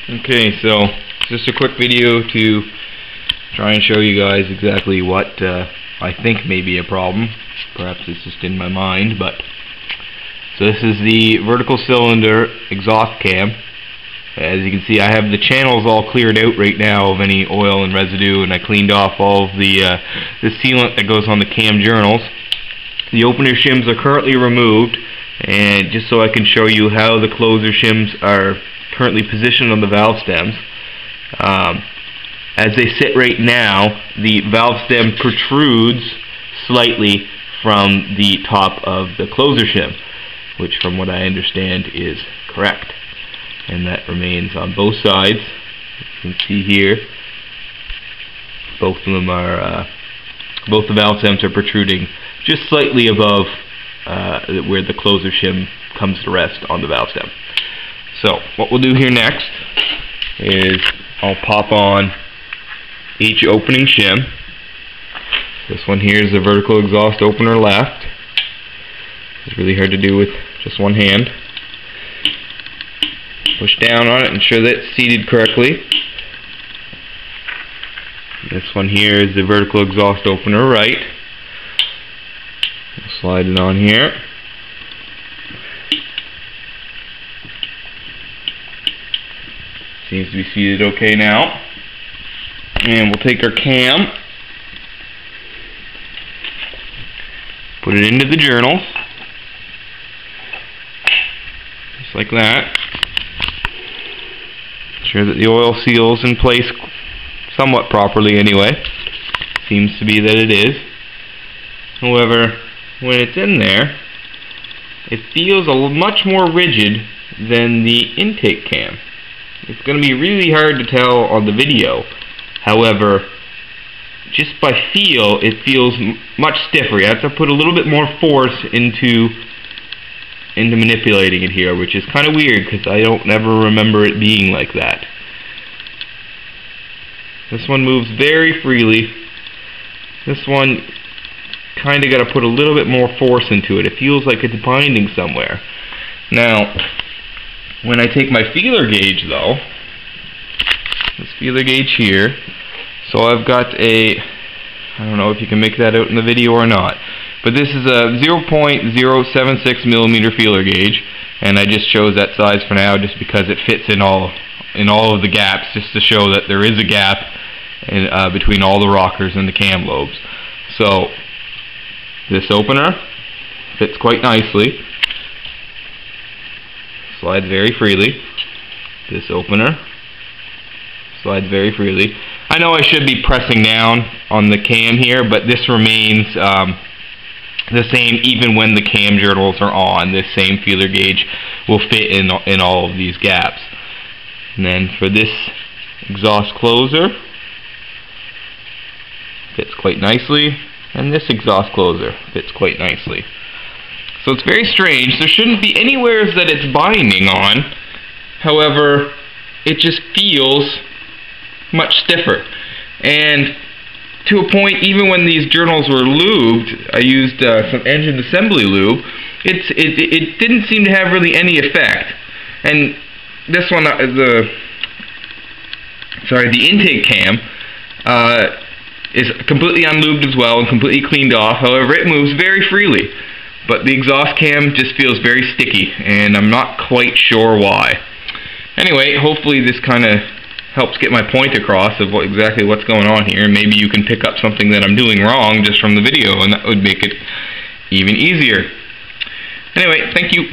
Okay, so just a quick video to try and show you guys exactly what I think may be a problem. Perhaps it's just in my mind, but so this is the vertical cylinder exhaust cam. As you can see, I have the channels all cleared out right now of any oil and residue, and I cleaned off all of the sealant that goes on the cam journals. The opener shims are currently removed, and just so I can show you how the closer shims are currently positioned on the valve stems. As they sit right now, the valve stem protrudes slightly from the top of the closer shim, which from what I understand is correct. And that remains on both sides. You can see here, both of them are, both the valve stems are protruding just slightly above where the closer shim comes to rest on the valve stem. So what we'll do here next is I'll pop on each opening shim. This one here is the vertical exhaust opener left. It's really hard to do with just one hand. Push down on it, ensure that it's seated correctly. This one here is the vertical exhaust opener right. We'll slide it on here. Seems to be seated okay now. And we'll take our cam, put it into the journals, just like that. Ensure that the oil seal is in place somewhat properly anyway. Seems to be that it is. However, when it's in there, it feels much more rigid than the intake cam. It's going to be really hard to tell on the video. However, just by feel, it feels much stiffer. You have to put a little bit more force into manipulating it here, which is kind of weird because I don't ever remember it being like that. This one moves very freely. This one kind of got to put a little bit more force into it. It feels like it's binding somewhere. Now, when I take my feeler gauge though, this feeler gauge here, so I've got a, I don't know if you can make that out in the video or not, but this is a 0.076 millimeter feeler gauge, and I just chose that size for now just because it fits in all of the gaps, just to show that there is a gap in, between all the rockers and the cam lobes. So this opener fits quite nicely, slides very freely. This opener slides very freely. I know I should be pressing down on the cam here, but this remains the same even when the cam journals are on. This same feeler gauge will fit in all of these gaps. And then for this exhaust closer, fits quite nicely, and this exhaust closer fits quite nicely. So it's very strange. There shouldn't be anywhere that it's binding on. However, it just feels much stiffer. And to a point, even when these journals were lubed, I used some engine assembly lube, it didn't seem to have really any effect. And this one, the intake cam is completely unlubed as well and completely cleaned off. However, it moves very freely. But the exhaust cam just feels very sticky, and I'm not quite sure why. Anyway, hopefully this kind of helps get my point across of exactly what's going on here. Maybe you can pick up something that I'm doing wrong just from the video, and that would make it even easier. Anyway, thank you.